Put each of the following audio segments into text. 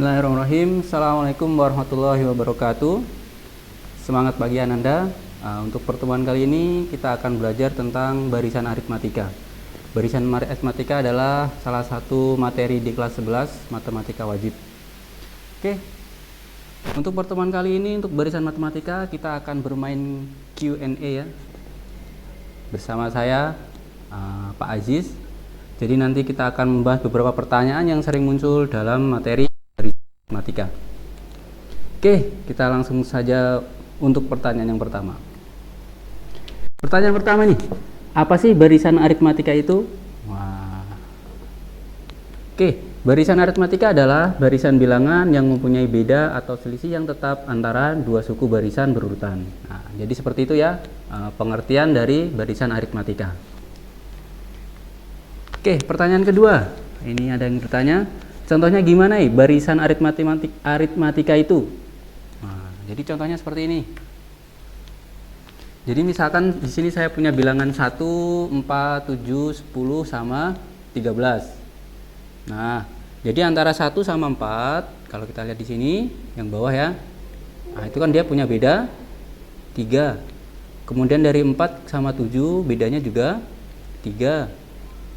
Bismillahirrahmanirrahim. Assalamualaikum warahmatullahi wabarakatuh. Semangat pagi Ananda. Untuk pertemuan kali ini kita akan belajar tentang barisan aritmatika. Barisan aritmatika adalah salah satu materi di kelas 11 matematika wajib. Oke. Untuk pertemuan kali ini untuk barisan matematika kita akan bermain Q&A ya. Bersama saya Pak Aziz. Jadi nanti kita akan membahas beberapa pertanyaan yang sering muncul dalam materi matematika. Oke, kita langsung saja untuk pertanyaan yang pertama. Pertanyaan pertama nih, apa sih barisan aritmatika itu? Oke, barisan aritmatika adalah barisan bilangan yang mempunyai beda atau selisih yang tetap antara dua suku barisan berurutan. Nah, jadi seperti itu ya pengertian dari barisan aritmatika. Oke, pertanyaan kedua. Ini ada yang bertanya, contohnya gimana barisan aritmatika itu? Nah, jadi contohnya seperti ini. Jadi misalkan di sini saya punya bilangan 1, 4, 7, 10 sama 13. Nah, jadi antara 1 sama 4, kalau kita lihat di sini yang bawah ya. Nah, itu kan dia punya beda 3. Kemudian dari 4 sama 7 bedanya juga 3.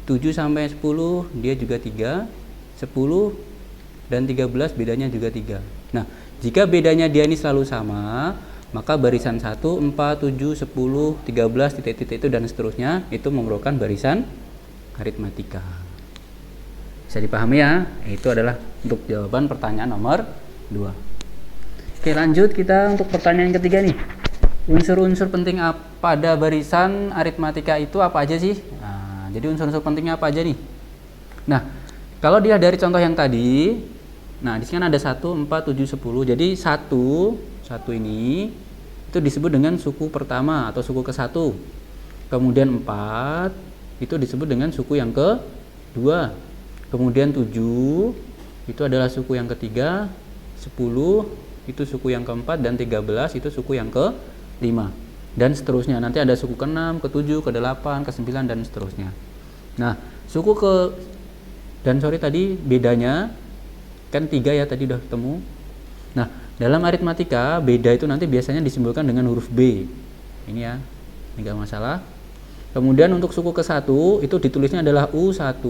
7 sampai 10 dia juga 3. 10 dan 13 bedanya juga 3. Nah, jika bedanya dia ini selalu sama, maka barisan 1, 4, 7, 10, 13, titik-titik itu dan seterusnya itu merupakan barisan aritmatika. Bisa dipahami ya? Itu adalah untuk jawaban pertanyaan nomor 2. Oke, lanjut kita untuk pertanyaan ketiga nih. Unsur-unsur penting pada barisan aritmatika itu apa aja sih? Nah, jadi unsur-unsur pentingnya apa aja nih? Nah, kalau dia dari contoh yang tadi, nah di sini kan ada 1, 4, 7, 10. Jadi 1 ini itu disebut dengan suku pertama atau suku ke-1. Kemudian 4 itu disebut dengan suku yang ke-2. Kemudian 7 itu adalah suku yang ketiga, 10 itu suku yang keempat, dan 13 itu suku yang ke-5. Dan seterusnya. Nanti ada suku ke-6, ke-7, ke-8, ke-9 dan seterusnya. Nah, suku tadi bedanya kan 3 ya, tadi udah ketemu. Nah, dalam aritmatika beda itu nanti biasanya disimbolkan dengan huruf B. Ini ya, ini enggak masalah. Kemudian untuk suku ke-1 itu ditulisnya adalah U1.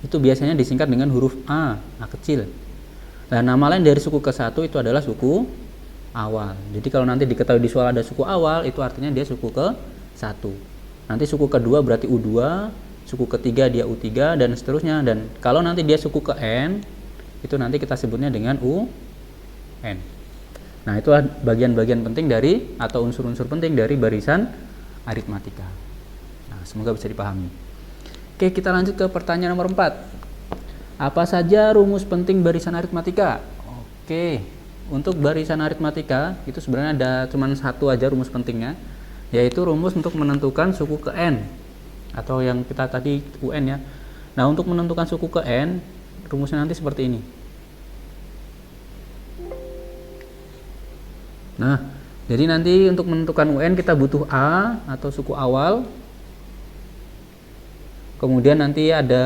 Itu biasanya disingkat dengan huruf A kecil. Nah, nama lain dari suku ke-1 itu adalah suku awal. Jadi kalau nanti diketahui di soal ada suku awal, itu artinya dia suku ke-1. Nanti suku kedua berarti U2, suku ketiga dia U3 dan seterusnya. Dan kalau nanti dia suku ke N, itu nanti kita sebutnya dengan UN. Nah, itulah bagian-bagian penting dari atau unsur-unsur penting dari barisan aritmatika. Nah, semoga bisa dipahami. Oke, kita lanjut ke pertanyaan nomor 4. Apa saja rumus penting barisan aritmatika? Oke, untuk barisan aritmatika itu sebenarnya ada cuma satu aja rumus pentingnya, yaitu rumus untuk menentukan suku ke N atau yang kita tadi UN ya. Nah, untuk menentukan suku ke N, rumusnya nanti seperti ini. Nah, jadi nanti untuk menentukan UN kita butuh A atau suku awal. Kemudian nanti ada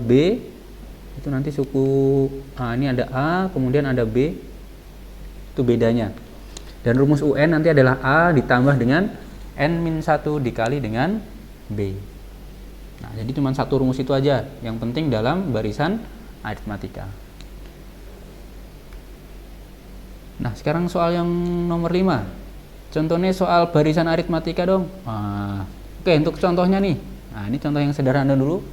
B. Itu nanti suku ini ada A, kemudian ada B. Itu bedanya. Dan rumus UN nanti adalah A ditambah dengan N-1 dikali dengan B. Nah, jadi cuma satu rumus itu aja yang penting dalam barisan aritmatika. Nah, sekarang soal yang nomor 5. Contohnya soal barisan aritmatika dong. Oke, untuk contohnya nih. Nah, ini contoh yang sederhana dulu.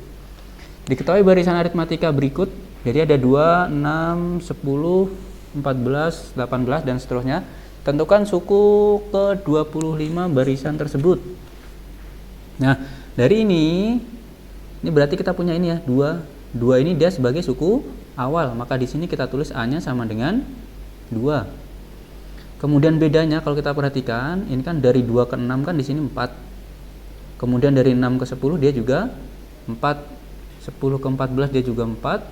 Diketahui barisan aritmatika berikut. Jadi ada 2, 6, 10, 14, 18 dan seterusnya. Tentukan suku ke-25 barisan tersebut. Nah, dari ini berarti kita punya ini ya, 2. 2 ini dia sebagai suku awal, maka di sini kita tulis A-nya sama dengan 2. Kemudian bedanya kalau kita perhatikan, ini kan dari 2 ke 6 kan di sini 4. Kemudian dari 6 ke 10 dia juga 4. 10 ke 14 dia juga 4.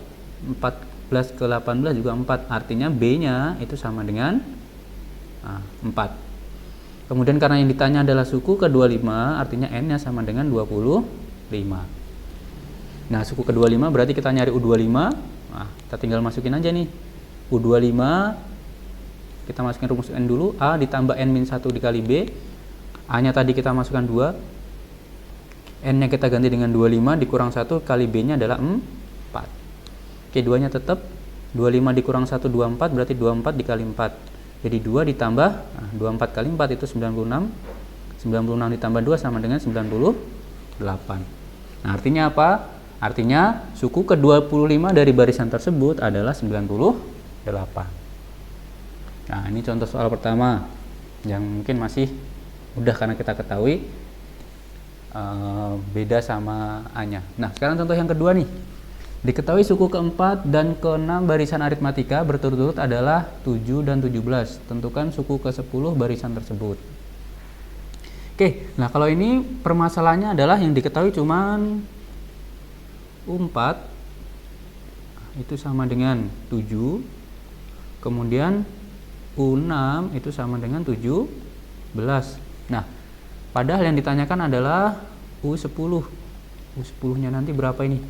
14 ke 18 juga 4. Artinya B-nya itu sama dengan 4. Kemudian karena yang ditanya adalah suku ke-25, artinya N-nya sama dengan 25. Nah, suku ke-25 berarti kita nyari U25. Nah, kita tinggal masukin aja nih. U25 kita masukin rumus N dulu, A ditambah N-1 dikali B. A-nya tadi kita masukkan 2. N-nya kita ganti dengan 25 dikurang 1 kali B-nya adalah 4. Oke, 2-nya tetap. 25 dikurang 1 24, berarti 24 dikali 4. Jadi 2 ditambah 24 kali 4 itu 96. 96 ditambah 2 sama dengan 98. Nah, artinya apa? Artinya suku ke-25 dari barisan tersebut adalah 98. Nah, ini contoh soal pertama yang mungkin masih mudah karena kita ketahui beda sama A-nya. Nah, sekarang contoh yang kedua nih. Diketahui suku ke-4 dan ke-6 barisan aritmatika berturut-turut adalah 7 dan 17. Tentukan suku ke-10 barisan tersebut. Oke, nah kalau ini permasalahannya adalah yang diketahui cuman U4 itu sama dengan 7. Kemudian U6 itu sama dengan 17. Nah, padahal yang ditanyakan adalah U10. U10-nya nanti berapa ini?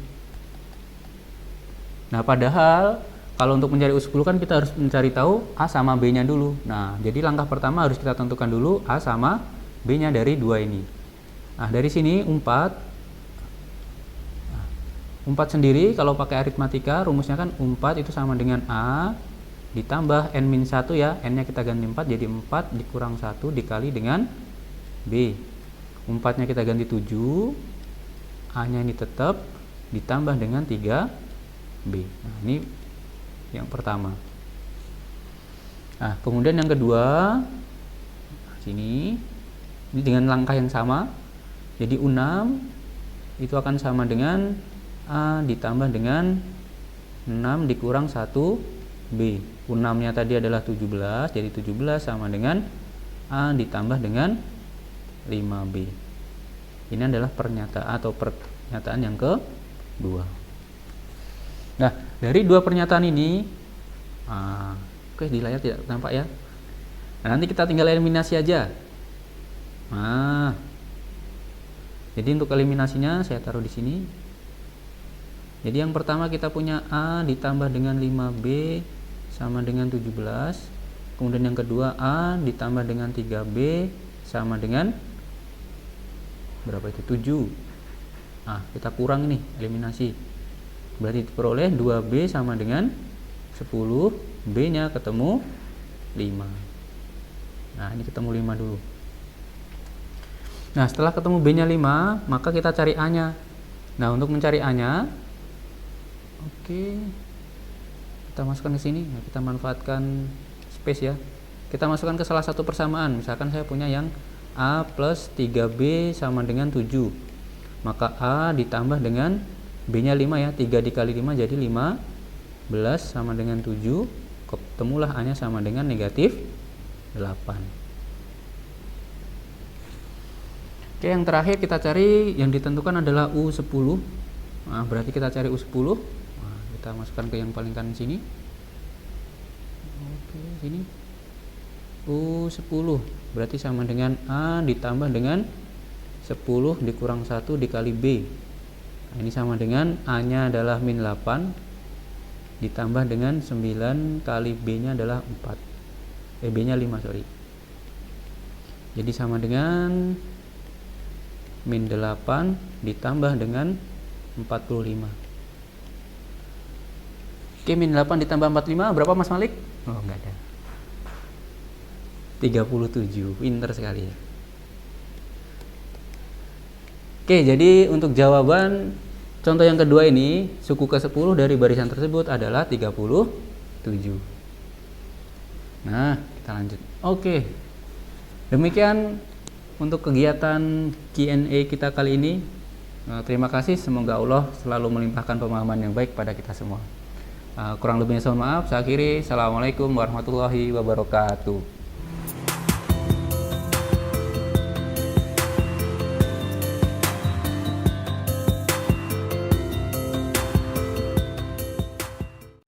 Nah, padahal kalau untuk mencari U10 kan kita harus mencari tahu A sama B-nya dulu. Nah, jadi langkah pertama harus kita tentukan dulu A sama B-nya dari 2 ini. Nah, dari sini U4 sendiri kalau pakai aritmatika rumusnya kan U4 itu sama dengan A ditambah N-1 ya. N-nya kita ganti 4 jadi 4 dikurang 1 dikali dengan B. 4-nya kita ganti 7. A-nya ini tetap ditambah dengan 3B. Nah, ini yang pertama. Nah, kemudian yang kedua sini ini dengan langkah yang sama. Jadi U6 itu akan sama dengan A ditambah dengan 6 dikurang 1B. U6-nya tadi adalah 17, jadi 17 sama dengan A ditambah dengan 5B. Ini adalah pernyataan yang kedua. Nah, dari dua pernyataan ini, oke, di layar tidak tampak ya. Nah, nanti kita tinggal eliminasi aja. Nah, jadi untuk eliminasinya saya taruh di sini. Jadi yang pertama kita punya A ditambah dengan 5B sama dengan 17. Kemudian yang kedua A ditambah dengan 3B sama dengan berapa itu? 7. Nah, kita kurang nih, eliminasi. Berarti diperoleh 2B sama dengan 10. B-nya ketemu 5. Nah, ini ketemu 5 dulu. Nah, setelah ketemu B-nya 5, maka kita cari A-nya. Nah, untuk mencari A-nya, oke, kita masukkan ke sini. Nah, kita manfaatkan space ya. Kita masukkan ke salah satu persamaan. Misalkan saya punya yang A plus 3B sama dengan 7. Maka A ditambah dengan B-nya 5 ya. 3 dikali 5 jadi 15 sama dengan 7. Ketemulah A-nya sama dengan negatif 8. Oke, yang terakhir kita cari yang ditentukan adalah U10. Nah, berarti kita cari U10. Nah, kita masukkan ke yang paling kanan sini. Oke, sini. U10 berarti sama dengan A ditambah dengan 10 dikurang 1 dikali B. Nah, ini sama dengan A-nya adalah min 8 ditambah dengan 9 kali B-nya adalah 4. B-nya 5, sorry. Jadi sama dengan min 8 ditambah dengan 45. Oke, min 8 ditambah 45 berapa Mas Malik? Oh, enggak ada. 37. Pinter sekali ya. Oke, jadi untuk jawaban contoh yang kedua ini, suku ke-10 dari barisan tersebut adalah 37. Nah, kita lanjut. Oke. Demikian untuk kegiatan Q&A kita kali ini. Terima kasih, semoga Allah selalu melimpahkan pemahaman yang baik pada kita semua. Kurang lebihnya mohon maaf. Saya akhiri. Assalamualaikum warahmatullahi wabarakatuh.